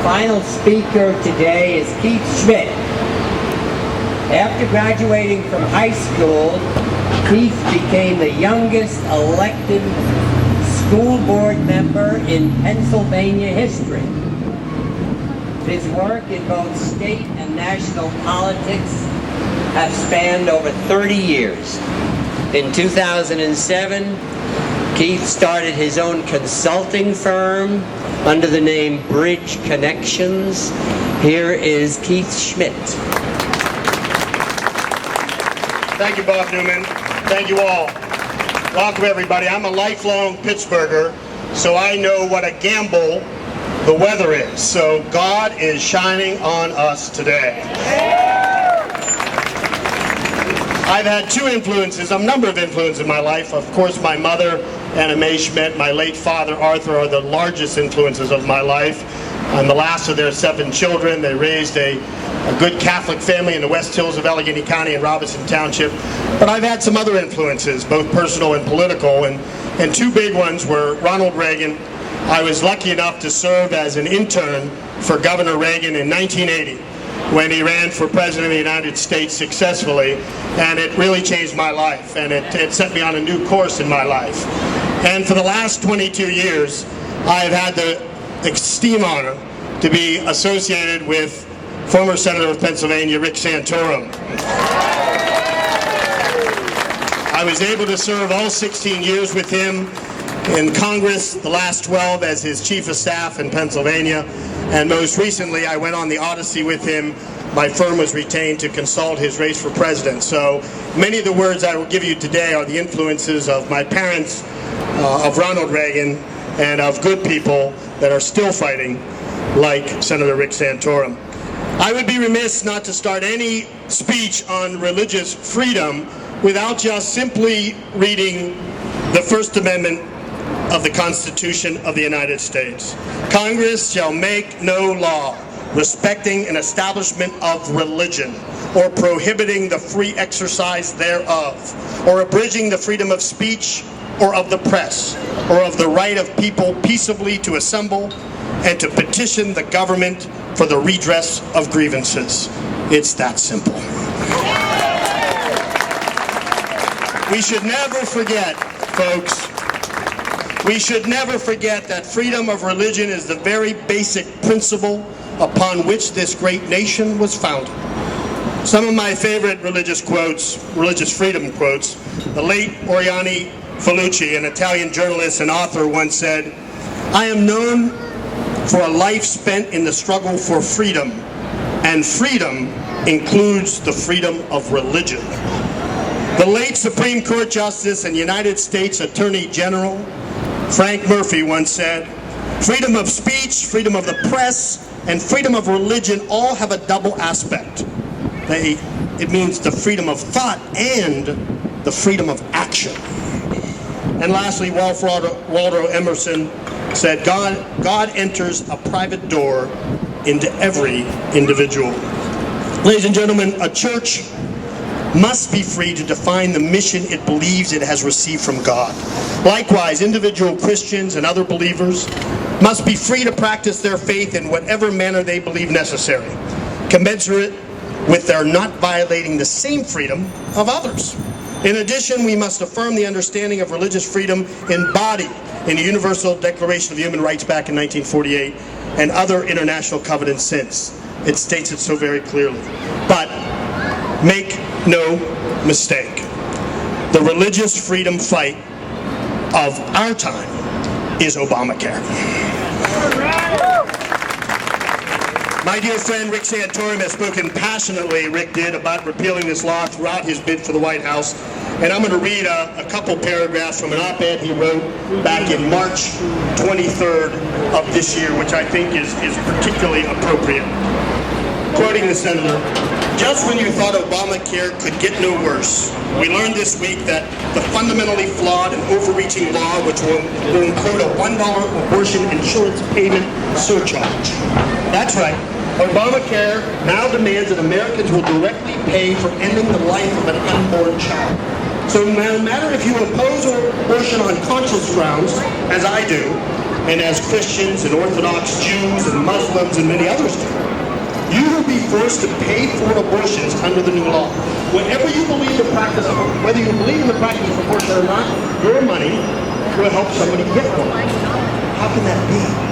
final speaker today is Keith Schmidt. After graduating from high school, Keith became the youngest elected school board member in Pennsylvania history. His work in both state and national politics have spanned over 30 years. In 2007, Keith started his own consulting firm under the name Bridge Connections. Here is Keith Schmidt. Thank you, Bob Newman. Thank you all. Welcome, everybody. I'm a lifelong Pittsburgher, so I know what a gamble the weather is. So God is shining on us today. I've had two influences, a number of influences in my life. Of course, my mother, Anna Mae Schmidt, my late father, Arthur, are the largest influences of my life. I'm the last of their 7 children. They raised a good Catholic family in the West Hills of Allegheny County in Robinson Township. But I've had some other influences, both personal and political, and two big ones were Ronald Reagan. I was lucky enough to serve as an intern for Governor Reagan in 1980. When he ran for President of the United States successfully, and it really changed my life, and it set me on a new course in my life. And for the last 22 years, I've had the esteemed honor to be associated with former Senator of Pennsylvania, Rick Santorum. I was able to serve all 16 years with him in Congress, the last 12 as his chief of staff in Pennsylvania, and most recently I went on the Odyssey with him. My firm was retained to consult his race for president. So many of the words I will give you today are the influences of my parents, of Ronald Reagan, and of good people that are still fighting, like Senator Rick Santorum. I would be remiss not to start any speech on religious freedom without just simply reading the First Amendment of the Constitution of the United States. Congress shall make no law respecting an establishment of religion, or prohibiting the free exercise thereof, or abridging the freedom of speech or of the press, or of the right of people peaceably to assemble and to petition the government for the redress of grievances. It's that simple. We should never forget, folks, we should never forget that freedom of religion is the very basic principle upon which this great nation was founded. Some of my favorite religious quotes, religious freedom quotes, the late Oriani Falucci, an Italian journalist and author, once said, "I am known for a life spent in the struggle for freedom, and freedom includes the freedom of religion." The late Supreme Court Justice and United States Attorney General Frank Murphy once said, "Freedom of speech, freedom of the press, and freedom of religion all have a double aspect. It means the freedom of thought and the freedom of action." And lastly, Waldo Emerson said, God enters a private door into every individual. Ladies and gentlemen, a church must be free to define the mission it believes it has received from God. Likewise, individual Christians and other believers must be free to practice their faith in whatever manner they believe necessary, commensurate with their not violating the same freedom of others. In addition, we must affirm the understanding of religious freedom embodied in the Universal Declaration of Human Rights back in 1948 and other international covenants since. It states it so very clearly. But make no mistake, the religious freedom fight of our time is Obamacare. My dear friend Rick Santorum has spoken passionately, Rick did, about repealing this law throughout his bid for the White House. And I'm going to read a couple paragraphs from an op-ed he wrote back in March 23rd of this year, which I think is particularly appropriate. Quoting the senator, "Just when you thought Obamacare could get no worse, we learned this week that the fundamentally flawed and overreaching law, which will include a $1 abortion insurance payment surcharge." That's right. Obamacare now demands that Americans will directly pay for ending the life of an unborn child. So no matter if you oppose abortion on conscience grounds, as I do, and as Christians and Orthodox Jews and Muslims and many others do, you will be forced to pay for abortions under the new law. Whenever you believe the practice of, whether you believe in the practice of abortion or not, your money will help somebody get one. How can that be?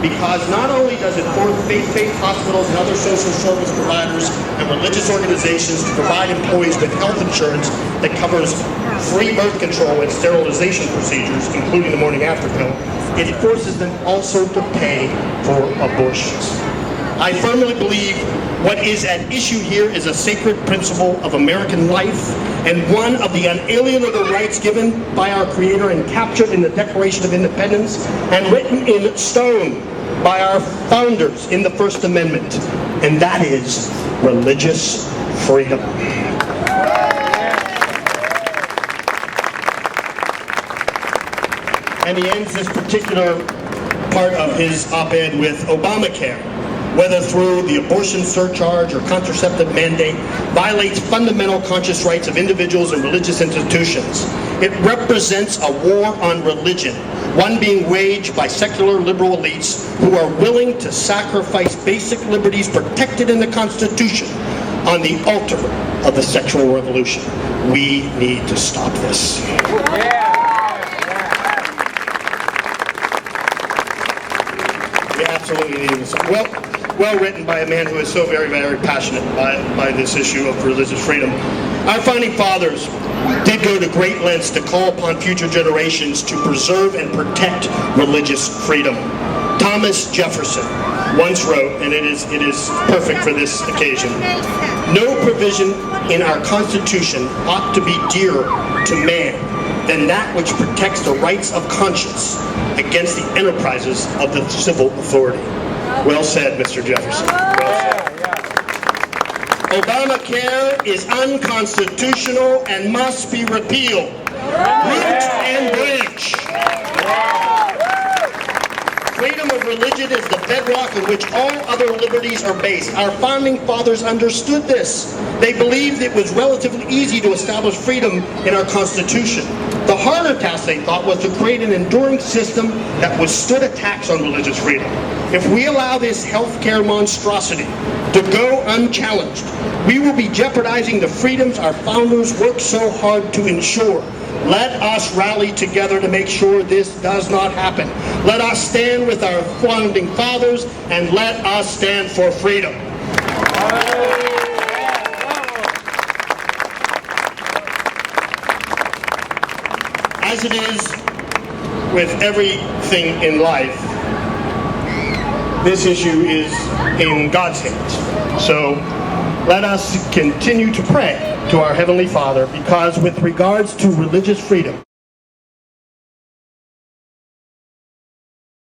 Because not only does it force faith-based hospitals and other social service providers and religious organizations to provide employees with health insurance that covers free birth control and sterilization procedures, including the morning after pill, it forces them also to pay for abortions. I firmly believe what is at issue here is a sacred principle of American life and one of the unalienable rights given by our Creator and captured in the Declaration of Independence and written in stone by our founders in the First Amendment, and that is religious freedom. And he ends this particular part of his op-ed with Obamacare, whether through the abortion surcharge or contraceptive mandate, violates fundamental conscious rights of individuals and religious institutions. It represents a war on religion, one being waged by secular liberal elites who are willing to sacrifice basic liberties protected in the Constitution on the altar of the sexual revolution. We need to stop this. We absolutely need to stop. Well written by a man who is so very, very passionate by this issue of religious freedom. Our founding fathers did go to great lengths to call upon future generations to preserve and protect religious freedom. Thomas Jefferson once wrote, and it is perfect for this occasion, "No provision in our Constitution ought to be dearer to man than that which protects the rights of conscience against the enterprises of the civil authority." Well said, Mr. Jefferson. Well said. Obamacare is unconstitutional and must be repealed. Root and branch. Freedom of religion is the bedrock on which all other liberties are based. Our founding fathers understood this. They believed it was relatively easy to establish freedom in our Constitution. The harder task, they thought, was to create an enduring system that withstood attacks on religious freedom. If we allow this healthcare monstrosity to go unchallenged, we will be jeopardizing the freedoms our founders worked so hard to ensure. Let us rally together to make sure this does not happen. Let us stand with our founding fathers and let us stand for freedom. As it is with everything in life, this issue is in God's hands. So let us continue to pray to our Heavenly Father, because with regards to religious freedom,